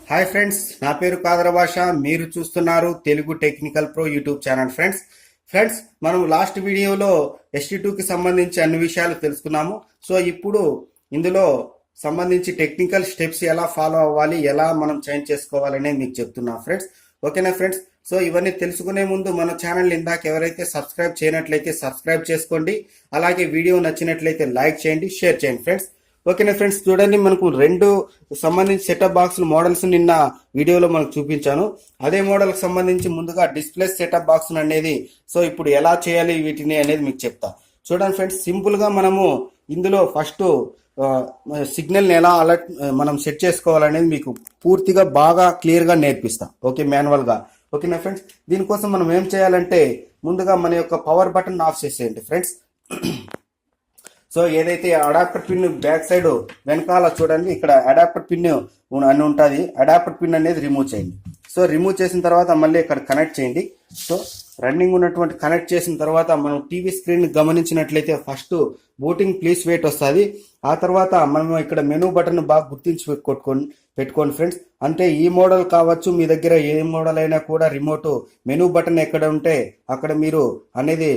Hi friends, నా పేరు కాదర భాష. మీరు చూస్తున్నారు Telugu technical pro YouTube channel. Friends మనం లాస్ట్ వీడియోలో ST2కి సంబంధించి అన్ని విషయాలు తెలుసుకున్నాము. సో ఇప్పుడు ఇందులో సంబంధించి టెక్నికల్ స్టెప్స్ ఎలా ఫాలో అవ్వాలి, ఎలా మనం చేంజ్ చేసుకోవాలనే మీకు చెప్తున్నా ఫ్రెండ్స్. ఓకేనా ఫ్రెండ్స్? సో ఇవన్నీ తెలుసుకునే ముందు మన ఛానల్ ఇందాక ఎవరైతే సబ్స్క్రైబ్ చేయనట్లయితే సబ్స్క్రైబ్ చేసుకోండి. అలాగే వీడియో నచ్చినట్లయితే లైక్ చేయండి, షేర్ చేయండి ఫ్రెండ్స్. ఓకేనా ఫ్రెండ్స్, చూడండి మనకు రెండు సంబంధించి సెటప్ బాక్స్ మోడల్స్ నిన్న వీడియోలో మనకు చూపించాను. అదే మోడల్కి సంబంధించి ముందుగా డిస్ప్లే సెటప్ బాక్స్ అనేది సో ఇప్పుడు ఎలా చేయాలి వీటిని అనేది మీకు చెప్తా. చూడండి ఫ్రెండ్స్, సింపుల్గా మనము ఇందులో ఫస్ట్ సిగ్నల్ని ఎలా అలర్ట్ మనం సెట్ చేసుకోవాలనేది మీకు పూర్తిగా బాగా క్లియర్గా నేర్పిస్తా. ఓకే, మాన్యువల్గా. ఓకేనా ఫ్రెండ్స్, దీనికోసం మనం ఏం చేయాలంటే ముందుగా మన యొక్క పవర్ బటన్ ఆఫ్ చేసేయండి ఫ్రెండ్స్. సో ఏదైతే అడాప్టర్ పిన్ బ్యాక్ సైడ్ వెనకాల చూడండి, ఇక్కడ అడాప్టర్ పిన్ అని ఉంటుంది. అడాప్టర్ పిన్ అనేది రిమూవ్ చేయండి. సో రిమూవ్ చేసిన తర్వాత మళ్ళీ ఇక్కడ కనెక్ట్ చేయండి. సో రన్నింగ్ ఉన్నటువంటి కనెక్ట్ చేసిన తర్వాత మనం టీవీ స్క్రీన్ గమనించినట్లయితే ఫస్ట్ బూటింగ్ ప్లీజ్ వెయిట్ వస్తుంది. ఆ తర్వాత మనం ఇక్కడ మెనూ బటన్ బాగా గుర్తించి పెట్టుకోండి ఫ్రెండ్స్. అంటే ఈ మోడల్ కావచ్చు, మీ దగ్గర ఏ మోడల్ అయినా కూడా రిమోట్ మెనూ బటన్ ఎక్కడ ఉంటే అక్కడ మీరు అనేది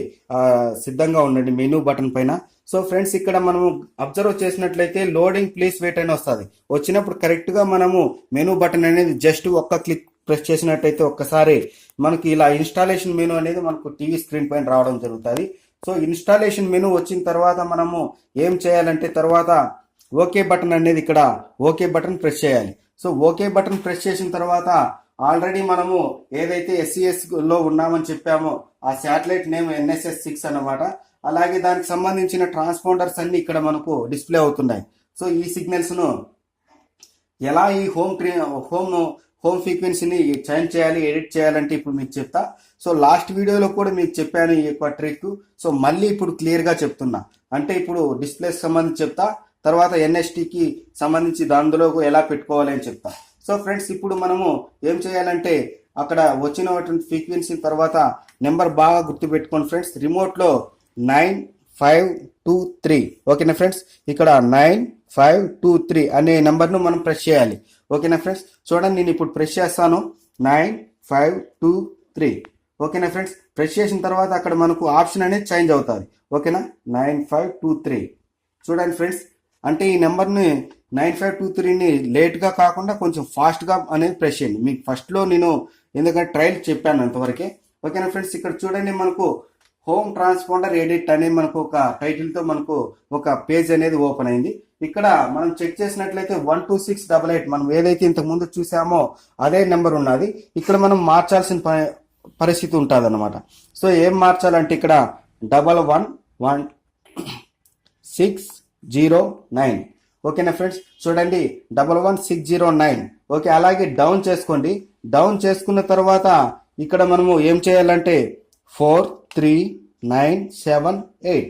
సిద్ధంగా ఉండండి మెనూ బటన్ పైన. సో ఫ్రెండ్స్, ఇక్కడ మనము అబ్జర్వ్ చేసినట్లయితే లోడింగ్ ప్లీజ్ వెయిట్ అని వస్తుంది. వచ్చినప్పుడు కరెక్ట్గా మనము మెనూ బటన్ అనేది జస్ట్ ఒక్క క్లిక్ ప్రెస్ చేసినట్టయితే ఒక్కసారి మనకి ఇలా ఇన్స్టాలేషన్ మెనూ అనేది మనకు టీవీ స్క్రీన్ పైన రావడం జరుగుతుంది. సో ఇన్స్టాలేషన్ మెనూ వచ్చిన తర్వాత మనము ఏం చేయాలంటే తర్వాత ఓకే బటన్ అనేది ఇక్కడ ఓకే బటన్ ప్రెస్ చేయాలి. సో ఓకే బటన్ ప్రెస్ చేసిన తర్వాత ఆల్రెడీ మనము ఏదైతే SES లో ఉన్నామని చెప్పామో ఆ శాటిలైట్ నేమ్ NSS6 అన్నమాట. అలాగే దానికి సంబంధించిన ట్రాన్స్పాండర్స్ అన్ని ఇక్కడ మనకు డిస్ప్లే అవుతున్నాయి. సో ఈ సిగ్నల్స్ ను ఎలా ఈ హోమ్ ఫ్రీక్వెన్సీని చేంజ్ చేయాలి, ఎడిట్ చేయాలంటే ఇప్పుడు మీకు చెప్తా. సో లాస్ట్ వీడియోలో కూడా మీకు చెప్పాను ఈ యొక్క ట్రిక్. సో మళ్ళీ ఇప్పుడు క్లియర్గా చెప్తున్నా. అంటే ఇప్పుడు డిస్ప్లేకి సంబంధించి చెప్తా, తర్వాత NSTకి సంబంధించి దానిలో ఎలా పెట్టుకోవాలి అని చెప్తా. సో ఫ్రెండ్స్, ఇప్పుడు మనము ఏం చేయాలంటే అక్కడ వచ్చినటువంటి ఫ్రీక్వెన్సీ తర్వాత నెంబర్ బాగా గుర్తుపెట్టుకోండి ఫ్రెండ్స్. రిమోట్లో 9523. ఓకేనా ఫ్రెండ్స్, ఇక్కడ 9523 అనే నెంబర్ను మనం ప్రెస్ చేయాలి. ఓకేనా ఫ్రెండ్స్, చూడండి నేను ఇప్పుడు ప్రెస్ చేస్తాను 9523. ఓకేనా ఫ్రెండ్స్, ప్రెస్ చేసిన తర్వాత అక్కడ మనకు ఆప్షన్ అనేది చేంజ్ అవుతుంది. ఓకేనా, 9523. చూడండి ఫ్రెండ్స్, అంటే ఈ నెంబర్ని 9523ని లేట్గా కాకుండా కొంచెం ఫాస్ట్గా అనేది ప్రెస్ చేయండి. మీకు ఫస్ట్లో నేను ఎందుకంటే ట్రయల్ చెప్పాను అంతవరకే. ఓకేనా ఫ్రెండ్స్, ఇక్కడ చూడండి మనకు హోమ్ ట్రాన్స్పాండర్ ఎడిట్ అనేది మనకు ఒక టైటిల్తో మనకు ఒక పేజ్ అనేది ఓపెన్ అయింది. ఇక్కడ మనం చెక్ చేసినట్లయితే 12688 మనం ఏదైతే ఇంతకు ముందు చూసామో అదే నెంబర్ ఉన్నది. ఇక్కడ మనం మార్చాల్సిన పరిస్థితి ఉంటుంది అనమాట. సో ఏం మార్చాలంటే ఇక్కడ 1111609. ఓకేనా ఫ్రెండ్స్, చూడండి 11609. ఓకే, అలాగే డౌన్ చేసుకోండి. డౌన్ చేసుకున్న తర్వాత ఇక్కడ మనము ఏం చేయాలంటే 43978.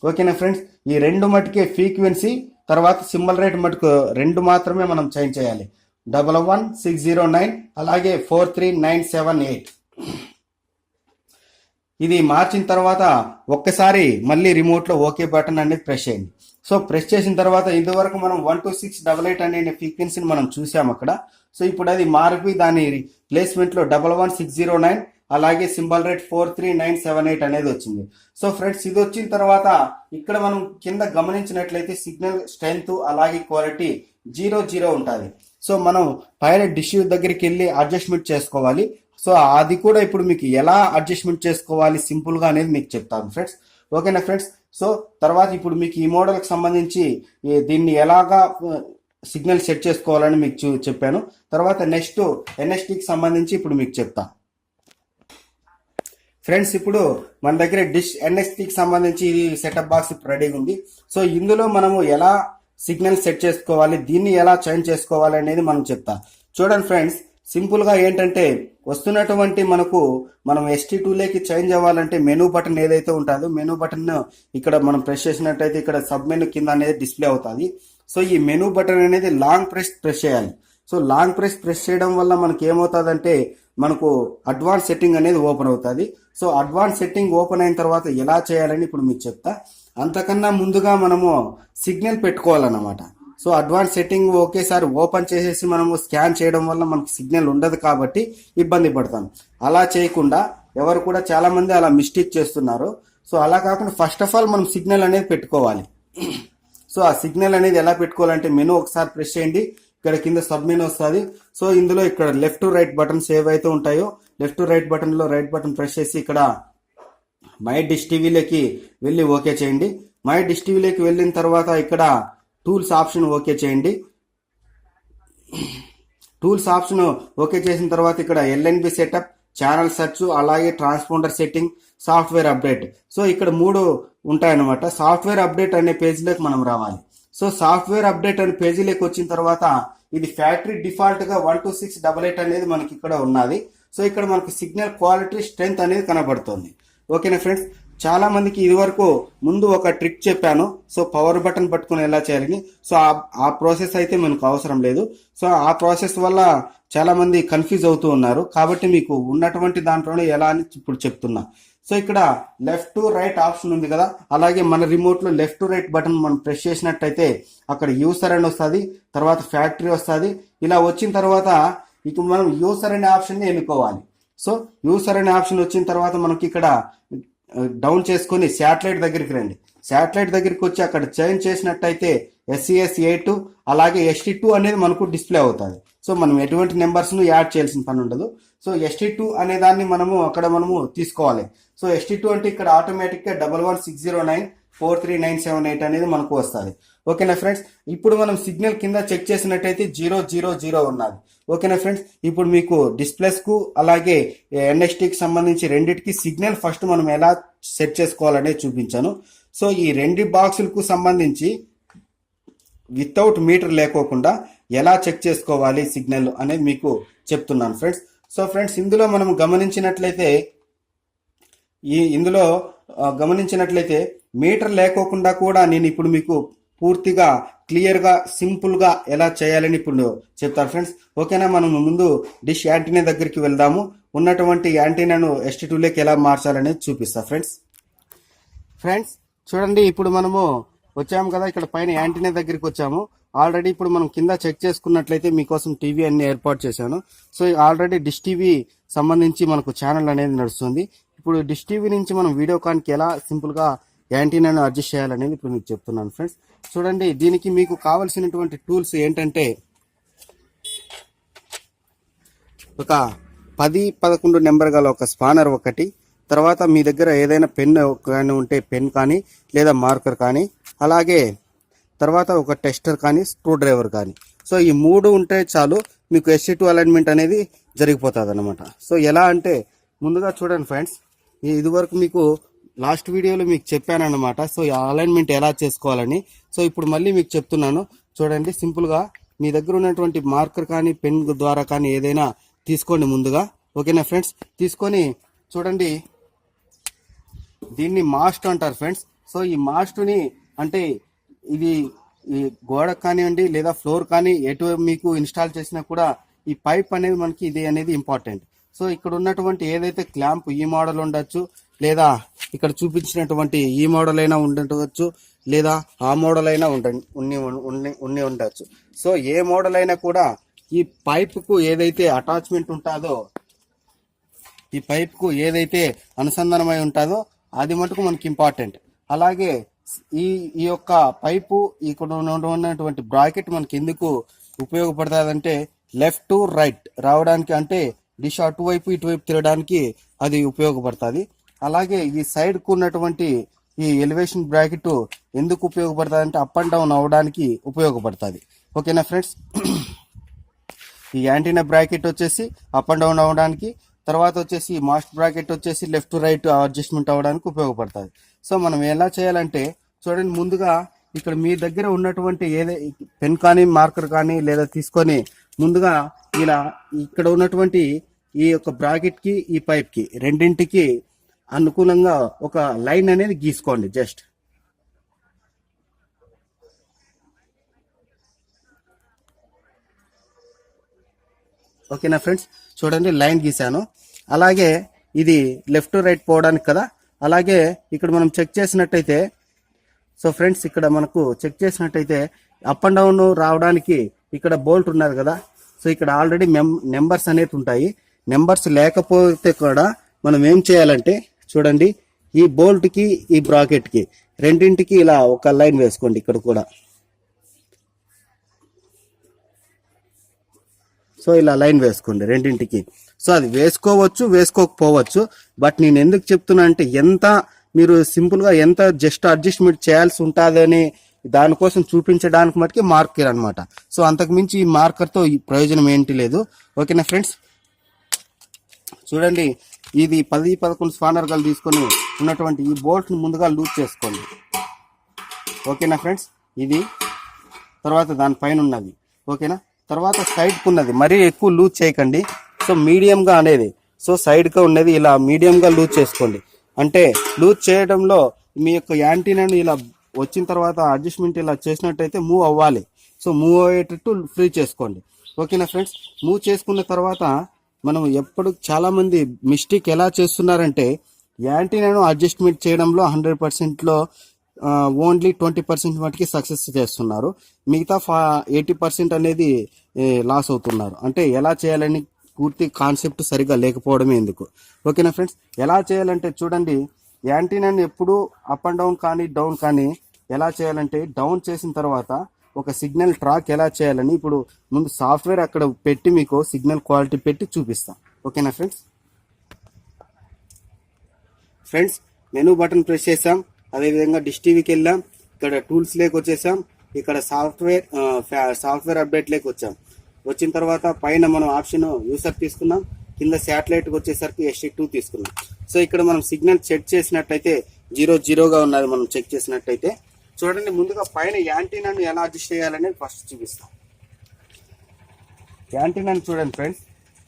ఓకేనా ఫ్రెండ్స్, ఈ రెండు మటుకే ఫ్రీక్వెన్సీ తర్వాత సింబల్ రేట్ మటుకు రెండు మాత్రమే మనం చేంజ్ చేయాలి. 11609 అలాగే 43978. ఇది మార్చిన తర్వాత ఒక్కసారి మళ్ళీ రిమోట్లో ఓకే బటన్ అనేది ప్రెస్ చేయండి. సో ప్రెస్ చేసిన తర్వాత ఇంతవరకు మనం 12688 అనే ఫ్రీక్వెన్సీని మనం చూసాం అక్కడ. సో ఇప్పుడు అది మారిపోయి దాని ప్లేస్మెంట్లో 11609 అలాగే సింబల్ రేట్ 43978 అనేది వచ్చింది. సో ఫ్రెండ్స్, ఇది వచ్చిన తర్వాత ఇక్కడ మనం కింద గమనించినట్లయితే సిగ్నల్ స్ట్రెంత్ అలాగే క్వాలిటీ 00 ఉంటుంది. సో మనం పైన డిష్ దగ్గరికి వెళ్ళి అడ్జస్ట్మెంట్ చేసుకోవాలి. సో అది కూడా ఇప్పుడు మీకు ఎలా అడ్జస్ట్మెంట్ చేసుకోవాలి సింపుల్గా అనేది మీకు చెప్తాను ఫ్రెండ్స్. ఓకేనా ఫ్రెండ్స్, సో తర్వాత ఇప్పుడు మీకు ఈ మోడల్కి సంబంధించి దీన్ని ఎలాగా సిగ్నల్ సెట్ చేసుకోవాలని మీకు చెప్పాను. తర్వాత నెక్స్ట్ NSTకి సంబంధించి ఇప్పుడు మీకు చెప్తా ఫ్రెండ్స్. ఇప్పుడు మన దగ్గర డిష్ NSTకి సంబంధించి ఇది సెటప్ బాక్స్ రెడీగా ఉంది. సో ఇందులో మనము ఎలా సిగ్నల్ సెట్ చేసుకోవాలి, దీన్ని ఎలా చేంజ్ చేసుకోవాలి అనేది మనం చెప్తా. చూడండి ఫ్రెండ్స్, సింపుల్గా ఏంటంటే వస్తున్నటువంటి మనం ST2లోకి చేంజ్ అవ్వాలంటే మెనూ బటన్ ఏదైతే ఉంటుందో మెనూ బటన్ ఇక్కడ మనం ప్రెస్ చేసినట్టయితే ఇక్కడ సబ్ మెనూ కింద అనేది డిస్ప్లే అవుతుంది. సో ఈ మెనూ బటన్ అనేది లాంగ్ ప్రెస్ చేయాలి. సో లాంగ్ ప్రెస్ చేయడం వల్ల మనకి ఏమవుతుందంటే మనకు అడ్వాన్స్ సెట్టింగ్ అనేది ఓపెన్ అవుతుంది. సో అడ్వాన్స్ సెట్టింగ్ ఓపెన్ అయిన తర్వాత ఎలా చేయాలని ఇప్పుడు మీకు చెప్తా. అంతకన్నా ముందుగా మనము సిగ్నల్ పెట్టుకోవాలన్నమాట. సో అడ్వాన్స్ సెట్టింగ్ ఒకేసారి ఓపెన్ చేసేసి మనము స్కాన్ చేయడం వల్ల మనకు సిగ్నల్ ఉండదు కాబట్టి ఇబ్బంది పడతాం. అలా చేయకుండా ఎవరు కూడా చాలా మంది అలా మిస్టేక్ చేస్తున్నారు. సో అలా కాకుండా ఫస్ట్ ఆఫ్ ఆల్ మనం సిగ్నల్ అనేది పెట్టుకోవాలి. సో ఆ సిగ్నల్ అనేది ఎలా పెట్టుకోవాలంటే మెనూ ఒకసారి ప్రెస్ చేయండి. ఇక్కడ కింద సబ్ మెనూ వస్తుంది. సో ఇందులో ఇక్కడ లెఫ్ట్ టు రైట్ బటన్స్ ఏవైతే ఉంటాయో లెఫ్ట్ టు రైట్ బటన్ లో రైట్ బటన్ ప్రెస్ చేసి ఇక్కడ మై డిష్ టీవీలోకి వెళ్ళి ఓకే చేయండి. మై డిష్ టీవీలోకి వెళ్ళిన తర్వాత ఇక్కడ టూల్స్ ఆప్షన్ ఓకే చేయండి. టూల్స్ ఆప్షన్ ఓకే చేసిన తర్వాత ఇక్కడ ఎల్ఎన్బి సెటప్, ఛానల్ సెర్చ్, అలాగే transponder setting, software update. So ఇక్కడ 3 ఉంటాయన్నమాట. సాఫ్ట్వేర్ అప్డేట్ అనే పేజీలోకి మనం రావాలి. సో సాఫ్ట్వేర్ అప్డేట్ అనే పేజీలోకి వచ్చిన తర్వాత ఇది ఫ్యాక్టరీ డిఫాల్ట్ గా 12688 అనేది మనకి ఇక్కడ ఉన్నది. సో ఇక్కడ మనకి సిగ్నల్ క్వాలిటీ స్ట్రెంత్ అనేది కనబడుతుంది. ఓకేనా ఫ్రెండ్స్, చాలా మందికి ఇది వరకు ముందు ఒక ట్రిక్ చెప్పాను. సో పవర్ బటన్ పట్టుకుని ఎలా చేయాలని. సో ఆ ప్రాసెస్ అయితే మనకు అవసరం లేదు. సో ఆ ప్రాసెస్ వల్ల చాలా మంది కన్ఫ్యూజ్ అవుతూ ఉన్నారు. కాబట్టి మీకు ఉన్నటువంటి దాంట్లోనే ఎలా అని ఇప్పుడు చెప్తున్నా. సో ఇక్కడ లెఫ్ట్ టు రైట్ ఆప్షన్ ఉంది కదా, అలాగే మన రిమోట్ లో లెఫ్ట్ టు రైట్ బటన్ మనం ప్రెస్ చేసినట్టయితే అక్కడ యూసర్ అని వస్తుంది, తర్వాత ఫ్యాక్టరీ వస్తుంది. ఇలా వచ్చిన తర్వాత ఇక మనం యూసర్ అనే ఆప్షన్ ని ఎన్నుకోవాలి. సో యూసర్ అనే ఆప్షన్ వచ్చిన తర్వాత మనకి ఇక్కడ డౌన్ చేసుకొని శాటిలైట్ దగ్గరికి రండి. శాటిలైట్ దగ్గరికి వచ్చి అక్కడ చేంజ్ చేసినట్టయితే SES8 అలాగే ST2 అనేది మనకు డిస్ప్లే అవుతుంది. సో మనం ఎటువంటి నెంబర్స్ ను యాడ్ చేయాల్సిన పని ఉండదు. సో ST2 అనే దాన్ని మనము తీసుకోవాలి. సో ST2 అంటే ఇక్కడ ఆటోమేటిక్ గా 1160943978 అనేది మనకు వస్తుంది. ఓకేనా ఫ్రెండ్స్, ఇప్పుడు మనం సిగ్నల్ కింద చెక్ చేసినట్టయితే 000 ఉన్నది. ఓకేనా ఫ్రెండ్స్, ఇప్పుడు మీకు డిస్ప్లేస్ కు అలాగే NXT కి సంబంధించి రెండింటికి సిగ్నల్ ఫస్ట్ మనం ఎలా సెట్ చేసుకోవాలనేది చూపించాను. సో ఈ 2 బాక్సులకు సంబంధించి వితౌట్ మీటర్ లేకోకుండా ఎలా చెక్ చేసుకోవాలి సిగ్నల్ అనేది మీకు చెప్తున్నాను ఫ్రెండ్స్. సో ఫ్రెండ్స్, ఇందులో మనం గమనించినట్లయితే మీటర్ లేకోకుండా కూడా నేను ఇప్పుడు మీకు పూర్తిగా క్లియర్ గా సింపుల్ గా ఎలా చేయాలని ఇప్పుడు చెప్తాను ఫ్రెండ్స్. ఓకేనా, మనం ముందు డిష్ యాంటీనా దగ్గరికి వెళ్దాము. ఉన్నటువంటి యాంటీనాను ST2లోకి ఎలా మార్చాలనేది చూపిస్తా ఫ్రెండ్స్. చూడండి, ఇప్పుడు మనము వచ్చాము కదా, ఇక్కడ పైన యాంటీనా దగ్గరికి వచ్చాము. ఆల్రెడీ ఇప్పుడు మనం కింద చెక్ చేసుకున్నట్లయితే మీకోసం టీవీ అన్ని ఏర్పాటు చేశాను. సో ఆల్రెడీ డిష్ టీవీ సంబంధించి మనకు ఛానల్ అనేది నడుస్తుంది. ఇప్పుడు డిష్ టీవీ నుంచి మనం వీడియోకాన్కి ఎలా సింపుల్ గా యాంటీనాను అడ్జస్ట్ చేయాలనేది ఇప్పుడు మీకు చెప్తున్నాను ఫ్రెండ్స్. చూడండి, దీనికి మీకు కావలసినటువంటి టూల్స్ ఏంటంటే ఒక 10-11 నెంబర్ గల ఒక స్పానర్ ఒకటి, తర్వాత మీ దగ్గర ఏదైనా పెన్ కానీ ఉంటే పెన్ కానీ లేదా మార్కర్ కానీ, అలాగే తర్వాత ఒక టెస్టర్ కానీ స్క్రూ డ్రైవర్ కానీ. సో ఈ 3 ఉంటే చాలు, మీకు ST2 అలైన్మెంట్ అనేది జరిగిపోతుంది అనమాట. సో ఎలా అంటే ముందుగా చూడండి ఫ్రెండ్స్, ఇదివరకు మీకు లాస్ట్ వీడియోలో మీకు చెప్పాను అనమాట. సో ఈ అలైన్మెంట్ ఎలా చేసుకోవాలని. సో ఇప్పుడు మళ్ళీ మీకు చెప్తున్నాను. చూడండి, సింపుల్ గా మీ దగ్గర ఉన్నటువంటి మార్కర్ కానీ పెన్ ద్వారా కానీ ఏదైనా తీసుకోండి ముందుగా. ఓకేనా ఫ్రెండ్స్, తీసుకొని చూడండి, దీన్ని మాస్ట్ అంటారు ఫ్రెండ్స్. సో ఈ మాస్ట్ని అంటే ఇది ఈ గోడ కానివ్వండి లేదా ఫ్లోర్ కానీ ఎటు మీకు ఇన్స్టాల్ చేసినా కూడా ఈ పైప్ అనేది మనకి ఇది అనేది ఇంపార్టెంట్. సో ఇక్కడ ఉన్నటువంటి ఏదైతే క్లాంప్ ఈ మోడల్ ఉండొచ్చు, లేదా ఇక్కడ చూపించినటువంటి ఈ మోడల్ అయినా ఉండవచ్చు, లేదా ఆ మోడల్ అయినా ఉండొచ్చు. సో ఏ మోడల్ అయినా కూడా ఈ పైప్ కు ఏదైతే అటాచ్మెంట్ ఉంటుందో, ఈ పైప్ కు ఏదైతే అనుసంధానమై ఉంటుందో అది మటుకు మనకి ఇంపార్టెంట్. అలాగే ఈ యొక్క పైపు ఇక్కడ ఉన్నటువంటి బ్రాకెట్ మనకి ఎందుకు ఉపయోగపడుతుందంటే లెఫ్ట్ టు రైట్ రావడానికి, అంటే డిష్ అటువైపు ఇటువైపు తిరగడానికి అది ఉపయోగపడుతుంది. అలాగే ఈ సైడ్ కు ఉన్నటువంటి ఈ ఎలివేషన్ బ్రాకెట్ ఎందుకు ఉపయోగపడుతుంది అంటే అప్ అండ్ డౌన్ అవడానికి ఉపయోగపడుతుంది. ఓకేనా ఫ్రెండ్స్, ఈ యాంటీనా బ్రాకెట్ వచ్చేసి అప్ అండ్ డౌన్ అవడానికి, తర్వాత వచ్చేసి మాస్ట్ బ్రాకెట్ వచ్చేసి లెఫ్ట్ టు రైట్ అడ్జస్ట్మెంట్ అవ్వడానికి ఉపయోగపడుతుంది. సో మనం ఎలా చేయాలంటే చూడండి, ముందుగా ఇక్కడ మీ దగ్గర ఉన్నటువంటి పెన్ కానీ మార్కర్ కానీ లేదా తీసుకొని ముందుగా ఇలా ఇక్కడ ఉన్నటువంటి ఈ యొక్క బ్రాకెట్ కి ఈ పైప్ కి రెండింటికి అనుకూలంగా ఒక లైన్ అనేది గీసుకోండి. జస్ట్ ఓకేనా ఫ్రెండ్స్, చూడండి లైన్ గీసాను. అలాగే ఇది లెఫ్ట్ టు రైట్ పోవడానికి కదా. అలాగే ఇక్కడ మనం చెక్ చేసినట్టయితే, సో ఫ్రెండ్స్ ఇక్కడ మనకు చెక్ చేసినట్టయితే అప్ అండ్ డౌన్ రావడానికి ఇక్కడ బోల్ట్ ఉన్నది కదా, సో ఇక్కడ ఆల్రెడీ నెంబర్స్ అనేది ఉంటాయి. నెంబర్స్ లేకపోతే కూడా మనం ఏం చేయాలంటే చూడండి, ఈ బోల్ట్ కి ఈ బ్రాకెట్ కి రెండింటికి ఇలా ఒక లైన్ వేసుకోండి. ఇక్కడ కూడా సో ఇలా లైన్ వేసుకోండి రెండింటికి. సో అది వేసుకోవచ్చు, వేసుకోకపోవచ్చు. బట్ నేను ఎందుకు చెప్తున్నా అంటే ఎంత మీరు సింపుల్ గా ఎంత జస్ట్ అడ్జస్ట్మెంట్ చేయాల్సి ఉంటుందని దానికోసం చూపించడానికి మటుకి మార్కర్ అనమాట. సో అంతకు మించి ఈ మార్కర్ తో ఈ ప్రయోజనం ఏంటి లేదు. ఓకేనా ఫ్రెండ్స్, చూడండి ఇది 10-11 స్పానర్ గలు తీసుకొని ఉన్నటువంటి ఈ బోల్ట్ ని ముందుగా లూజ్ చేసుకోండి. ఓకేనా ఫ్రెండ్స్, ఇది తర్వాత దానిపైన ఉన్నది. ఓకేనా, తర్వాత సైడ్ కు ఉన్నది మరీ ఎక్కువ లూజ్ చేయకండి. సో మీడియం గా అనేది, సో సైడ్ గా ఉన్నది ఇలా మీడియం గా లూజ్ చేసుకోండి. అంటే లూజ్ చేయడంలో మీ యొక్క యాంటీనాను ఇలా వచ్చిన తర్వాత అడ్జస్ట్మెంట్ ఇలా చేసినట్టయితే మూవ్ అవ్వాలి. సో మూవ్ అయ్యేటట్టు ఫ్రీ చేసుకోండి. ఓకేనా ఫ్రెండ్స్, మూవ్ చేసుకున్న తర్వాత మనం ఎప్పుడు చాలా మంది మిస్టేక్ ఎలా చేస్తున్నారంటే యాంటీనాను అడ్జస్ట్మెంట్ చేయడంలో 100%లో ఓన్లీ 20% మటుకి సక్సెస్ చేస్తున్నారు. మిగతా 80% అనేది లాస్ అవుతున్నారు. అంటే ఎలా చేయాలని పూర్తి కాన్సెప్ట్ సరిగా లేకపోవడమే ఎందుకు. ఓకేనా ఫ్రెండ్స్, ఎలా చేయాలంటే చూడండి, యాంటీనాను ఎప్పుడు అప్ అండ్ డౌన్ కానీ డౌన్ కానీ ఎలా చేయాలంటే డౌన్ చేసిన తర్వాత ఒక సిగ్నల్ ట్రాక్ ఎలా చేయాలని ఇప్పుడు ముందు సాఫ్ట్వేర్ అక్కడ పెట్టి మీకు సిగ్నల్ క్వాలిటీ పెట్టి చూపిస్తాం. ఓకేనా ఫ్రెండ్స్ మెనూ బటన్ ప్రెస్ చేసాం, అదేవిధంగా డిష్ టీవీకి వెళ్ళాం, ఇక్కడ టూల్స్ లేకి వచ్చేసాం, ఇక్కడ సాఫ్ట్వేర్ అప్డేట్ లేకి వచ్చాం. వచ్చిన తర్వాత పైన మనం ఆప్షన్ యూసర్ తీసుకున్నాం, కింద శాటిలైట్ వచ్చేసరికి ST2 తీసుకున్నాం. సో ఇక్కడ మనం సిగ్నల్ చెక్ చేసినట్టయితే 0-0గా ఉన్నది. మనం చెక్ చేసినట్టయితే చూడండి, ముందుగా పైన యాంటీనాను ఎలా అడ్జస్ట్ చేయాలనేది ఫస్ట్ చూపిస్తాం. యాంటీనాను చూడండి ఫ్రెండ్స్,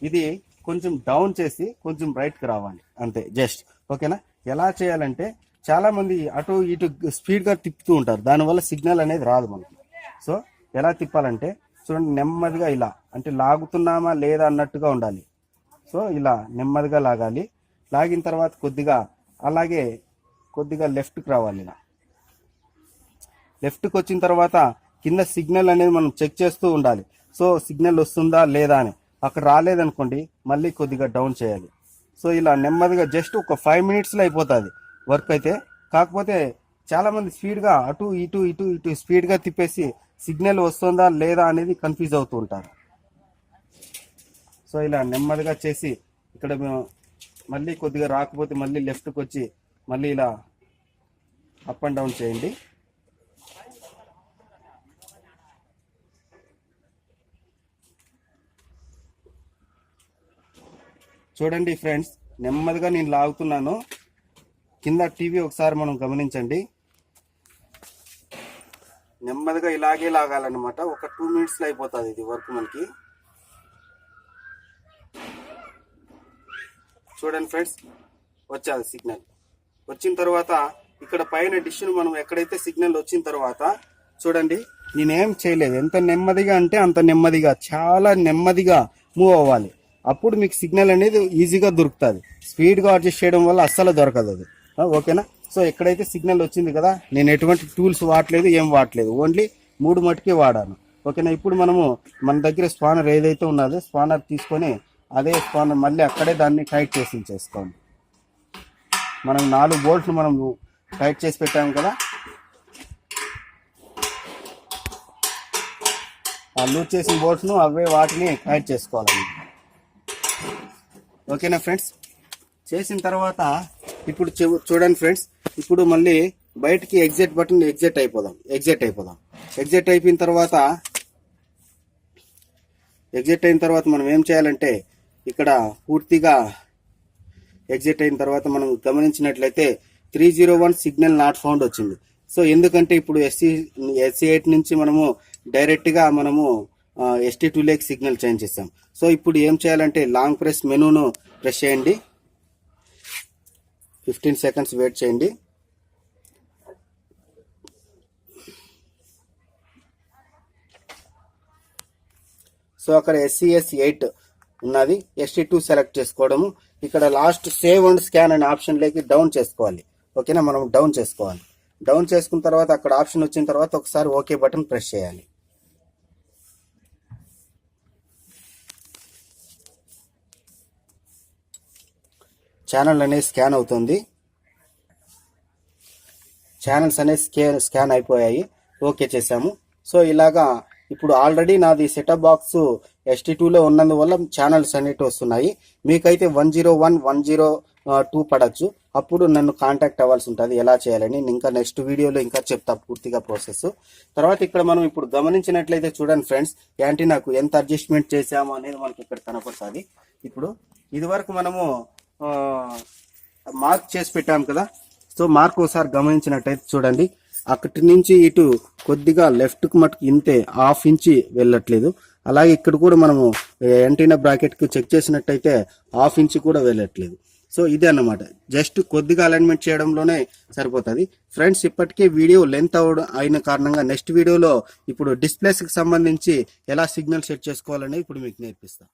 ఇది కొంచెం డౌన్ చేసి కొంచెం రైట్కి రావాలి అంతే, జస్ట్. ఓకేనా, ఎలా చేయాలంటే చాలా మంది అటు ఇటు స్పీడ్గా తిప్పుతూ ఉంటారు, దానివల్ల సిగ్నల్ అనేది రాదు మనకి. సో ఎలా తిప్పాలంటే చూడండి, నెమ్మదిగా ఇలా అంటే లాగుతున్నామా లేదా అన్నట్టుగా ఉండాలి. సో ఇలా నెమ్మదిగా లాగాలి. లాగిన తర్వాత కొద్దిగా లెఫ్ట్కి రావాలి. ఇలా లెఫ్ట్కి వచ్చిన తర్వాత కింద సిగ్నల్ అనేది మనం చెక్ చేస్తూ ఉండాలి. సో సిగ్నల్ వస్తుందా లేదా అని, అక్కడ రాలేదనుకోండి మళ్ళీ కొద్దిగా డౌన్ చేయాలి. సో ఇలా నెమ్మదిగా జస్ట్ ఒక 5 minutesలో అయిపోతుంది వర్క్ అయితే. కాకపోతే చాలా మంది స్పీడ్గా అటు ఇటు స్పీడ్గా తిప్పేసి సిగ్నల్ వస్తుందా లేదా అనేది కన్ఫ్యూజ్ అవుతూ ఉంటారు. సో ఇలా నెమ్మదిగా చేసి ఇక్కడ మళ్ళీ కొద్దిగా రాకపోతే మళ్ళీ లెఫ్ట్కి వచ్చి మళ్ళీ ఇలా అప్ అండ్ డౌన్ చేయండి. చూడండి ఫ్రెండ్స్, నెమ్మదిగా నేను లాగుతున్నాను. కింద టీవీ ఒకసారి మనం గమనించండి. నెమ్మదిగా ఇలాగే లాగాలన్నమాట. ఒక 2 minutesలో అయిపోతుంది ఇది వర్క్ మనకి. చూడండి ఫ్రెండ్స్, వచ్చాది సిగ్నల్. వచ్చిన తర్వాత ఇక్కడ పైన డిష్ను మనం ఎక్కడైతే సిగ్నల్ వచ్చిన తర్వాత చూడండి, నేనేం చేయలేదు. ఎంత నెమ్మదిగా అంటే అంత నెమ్మదిగా, చాలా నెమ్మదిగా మూవ్ అవ్వాలి. అప్పుడు మీకు సిగ్నల్ అనేది ఈజీగా దొరుకుతుంది. స్పీడ్గా అడ్జస్ట్ చేయడం వల్ల అస్సలు దొరకదు అది. ఓకేనా, సో ఎక్కడైతే సిగ్నల్ వచ్చింది కదా, నేను ఎటువంటి టూల్స్ వాడలేదు, ఏం వాడలేదు, ఓన్లీ 3 మటుకే వాడాను. ఓకేనా, ఇప్పుడు మనము మన దగ్గర స్పానర్ ఏదైతే ఉన్నదో స్పానర్ తీసుకొని అదే స్పానర్ మళ్ళీ అక్కడే దాన్ని టైట్ చేసుకోండి. మనం 4 bolts మనం టైట్ చేసి పెట్టాము కదా, ఆ లూజ్ చేసిన బోల్ట్స్ను వాటిని టైట్ చేసుకోవాలండి. ఓకేనా ఫ్రెండ్స్, చేసిన తర్వాత ఇప్పుడు చూడండి ఫ్రెండ్స్, ఇప్పుడు మళ్ళీ బయటికి ఎగ్జిట్ బటన్ ఎగ్జిట్ అయిపోదాం. ఎగ్జిట్ అయిపోయిన తర్వాత మనం ఏం చేయాలంటే ఇక్కడ పూర్తిగా ఎగ్జిట్ అయిన తర్వాత మనం గమనించినట్లయితే 301 సిగ్నల్ నాట్ ఫౌండ్ వచ్చింది. సో ఎందుకంటే ఇప్పుడు SC8 నుంచి మనము డైరెక్ట్గా మనము ST2 లేక్ సిగ్నల్ చేంజ్ చేస్తాం. సో ఇప్పుడు ఏం చేయాలంటే లాంగ్ ప్రెస్ మెనూను ప్రెస్ చేయండి, 15 seconds వెయిట్ చేయండి. సో అక్కడ SCS8 ఉన్నది, ST2 సెలెక్ట్ చేసుకోవడము. ఇక్కడ లాస్ట్ సేవ్ అండ్ స్కాన్ అనే ఆప్షన్ లేకి డౌన్ చేసుకోవాలి. ఓకేనా, మనం డౌన్ చేసుకోవాలి. డౌన్ చేసుకున్న తర్వాత అక్కడ ఆప్షన్ వచ్చిన తర్వాత ఒకసారి ఓకే బటన్ ప్రెస్ చేయాలి. ఛానల్ అనేది స్కాన్ అవుతుంది. ఛానల్స్ అనేది స్కాన్ అయిపోయాయి. ఓకే చేసాము. సో ఇలాగా ఇప్పుడు ఆల్రెడీ నాది సెటప్ బాక్స్ ST2లో ఉన్నందువల్ల ఛానల్స్ అనేవి వస్తున్నాయి. మీకైతే 101, 102 పడచ్చు. అప్పుడు నన్ను కాంటాక్ట్ అవ్వాల్సి ఉంటుంది. ఎలా చేయాలని ఇంకా నెక్స్ట్ వీడియోలో ఇంకా చెప్తా పూర్తిగా ప్రాసెస్. తర్వాత ఇక్కడ మనం ఇప్పుడు గమనించినట్లయితే చూడండి ఫ్రెండ్స్, యాంటీనాకు ఎంత అడ్జస్ట్మెంట్ చేసాము అనేది మనకి ఇక్కడ కనపడుతుంది. ఇప్పుడు ఇది వరకు మనము మార్క్ చేసి పెట్టాం కదా. సో మార్క్ ఒకసారి గమనించినట్టయితే చూడండి, అక్కడి నుంచి ఇటు కొద్దిగా లెఫ్ట్కి మటుకు ఇంతే, 1/2 ఇంచ్ వెళ్ళట్లేదు. అలాగే ఇక్కడ కూడా మనము యాంటీనా బ్రాకెట్కి చెక్ చేసినట్టయితే 1/2 ఇంచ్ కూడా వెళ్ళట్లేదు. సో ఇదే అన్నమాట, జస్ట్ కొద్దిగా అలైన్మెంట్ చేయడంలోనే సరిపోతుంది. ఫ్రెండ్స్, ఇప్పటికే వీడియో లెంత్ అయిన కారణంగా నెక్స్ట్ వీడియోలో ఇప్పుడు డిస్ప్లేస్కి సంబంధించి ఎలా సిగ్నల్ సెట్ చేసుకోవాలని ఇప్పుడు మీకు నేర్పిస్తాను.